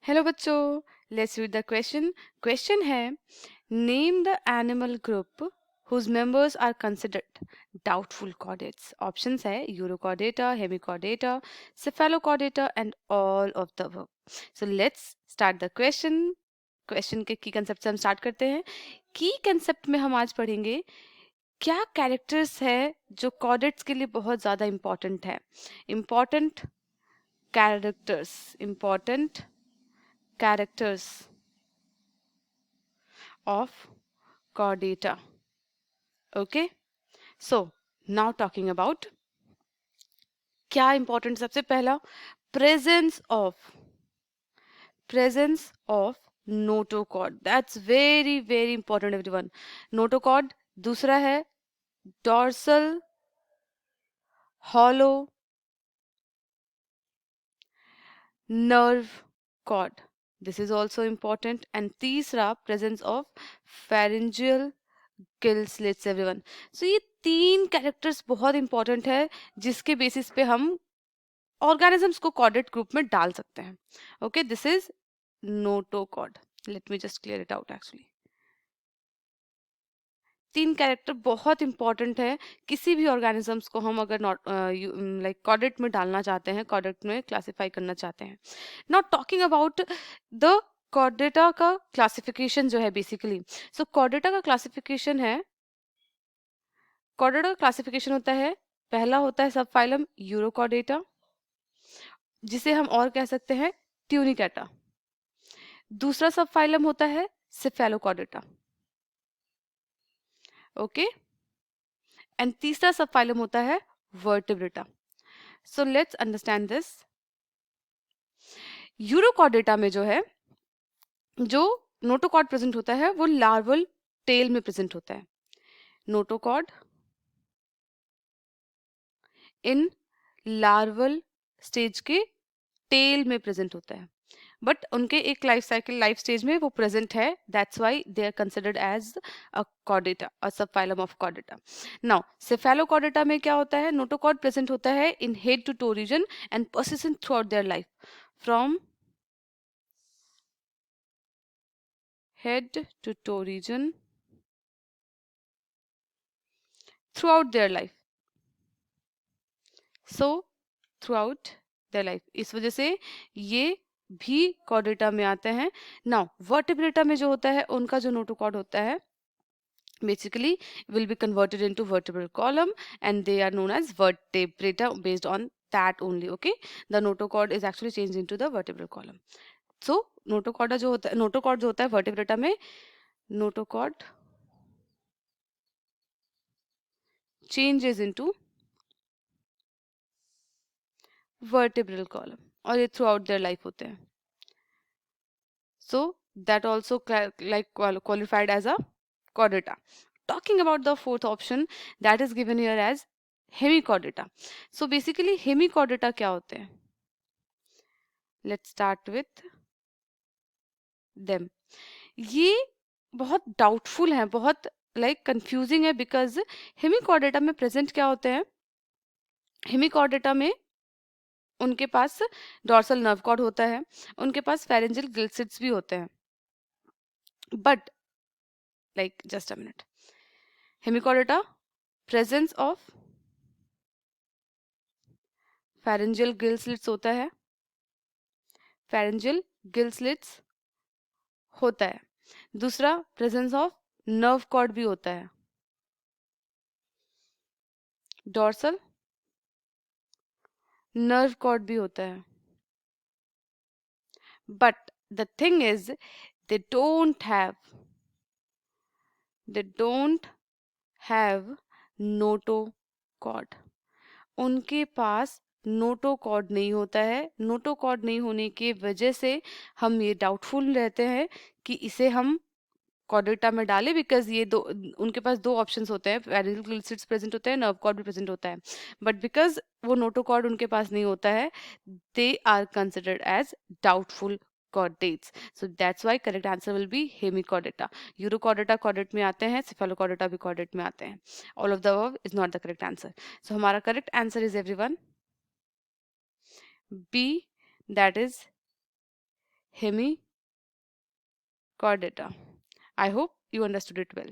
Hello बच्चों, let's read the question. Question है, name the animal group whose members are considered doubtful chordates. Options है Urochordata, Hemichordata, Cephalochordata and all of the above. So let's start the question. Question के की concept से हम start करते हैं। की concept में हम आज पढ़ेंगे क्या कैरेक्टर्स है जो कॉर्डेट्स के लिए बहुत ज़्यादा इम्पॉर्टेंट है। Important characters of chordata. Okay, so now talking about क्या important, सबसे पहला presence of notochord. That's very very important everyone. Notochord. दूसरा है dorsal hollow nerve cord. This is also important. And तीसरा presence of pharyngeal gill slits everyone. So ये तीन characters बहुत important है जिसके बेसिस पे हम ऑर्गेनिजम्स को कॉर्डेट ग्रुप में डाल सकते हैं। Okay, this is notochord. Let me just clear it out. Actually तीन कैरेक्टर बहुत इंपॉर्टेंट है किसी भी ऑर्गेनिजम्स को हम अगर नॉट लाइक कॉर्डेट में डालना चाहते हैं, कॉर्डेट में क्लासिफाई करना चाहते हैं। Not talking about the Chordata का क्लासिफिकेशन जो है बेसिकली। सो कॉर्डेटा का क्लासिफिकेशन है, कॉर्डेटा का क्लासिफिकेशन होता है, पहला होता है सब फाइलम यूरोकॉर्डेटा, जिसे हम और कह सकते हैं ट्यूनिकेटा। दूसरा सब फाइलम होता है सिफेलोकॉर्डेटा। ओके, एंड तीसरा सब फाइलम होता है vertebrata. So let's understand this. Urochordata में जो है, जो नोटोकॉर्ड प्रेजेंट होता है वो लार्वल टेल में प्रेजेंट होता है। नोटोकॉर्ड इन लार्वल स्टेज के टेल में प्रेजेंट होता है, बट उनके एक लाइफ स्टेज में वो प्रेजेंट है। That's why they are considered as a Chordata, a subphylum of Chordata. Now Cephalochordata में क्या होता है, नोटोकॉर्ड प्रेजेंट होता है in head to toe region and persistent throughout their life, from head to toe region throughout their life. So throughout their life, इस वजह से ये भी कॉर्डेटा में आते हैं। नाउ वर्टिब्रेटा में जो होता है, उनका जो नोटोकॉर्ड होता है basically will be converted into vertebral column and they are known as vertebrata based on that only. Okay, the notochord is actually changed into the vertebral column. So notochord जो होता है vertebrata में, notochord changes into vertebral column और ये throughout their life होते हैं। So that also qualified as a chordata. Talking about the fourth option, that is given here as hemichordata. So basically hemichordata क्या होते हैं? Let's start with them. ये बहुत doubtful है, बहुत कंफ्यूजिंग है, बिकॉज हेमिकॉर्डेटा में प्रेजेंट क्या होते हैं, हेमिकॉर्डेटा में उनके पास डॉर्सल नर्व कॉर्ड होता है, उनके पास फेरेंजियल गिल्सिट्स भी होते हैं, but just a minute, Hemichordata presence of pharyngeal gill slits होता है, फेरेंजियल गिल स्लिट्स होता है। दूसरा प्रेजेंस ऑफ नर्व कॉर्ड भी होता है, डॉर्सल नर्व कॉर्ड भी होता है, but the thing is they don't have they don't have notochord. उनके पास नोटोकॉर्ड नहीं होता है। नोटोकॉर्ड नहीं होने की वजह से हम ये डाउटफुल रहते हैं कि इसे हम कॉर्डेटा में डालें, बिकॉज ये दो, उनके पास दो ऑप्शंस होते हैं, फेरेंजियल गिल्सिट्स प्रेजेंट होते हैं, नर्व कॉर्ड भी प्रेजेंट होता है, बट बिकॉज वो नोटोकॉर्ड उनके पास नहीं होता है, they are considered as doubtful chordates. So that's why correct answer will be hemichordata. Urochordata chordate में आते हैं, cephalochordata भी chordate में आते हैं. All of the above is not the correct answer. So हमारा correct answer is everyone B, that is hemichordata. I hope you understood it well.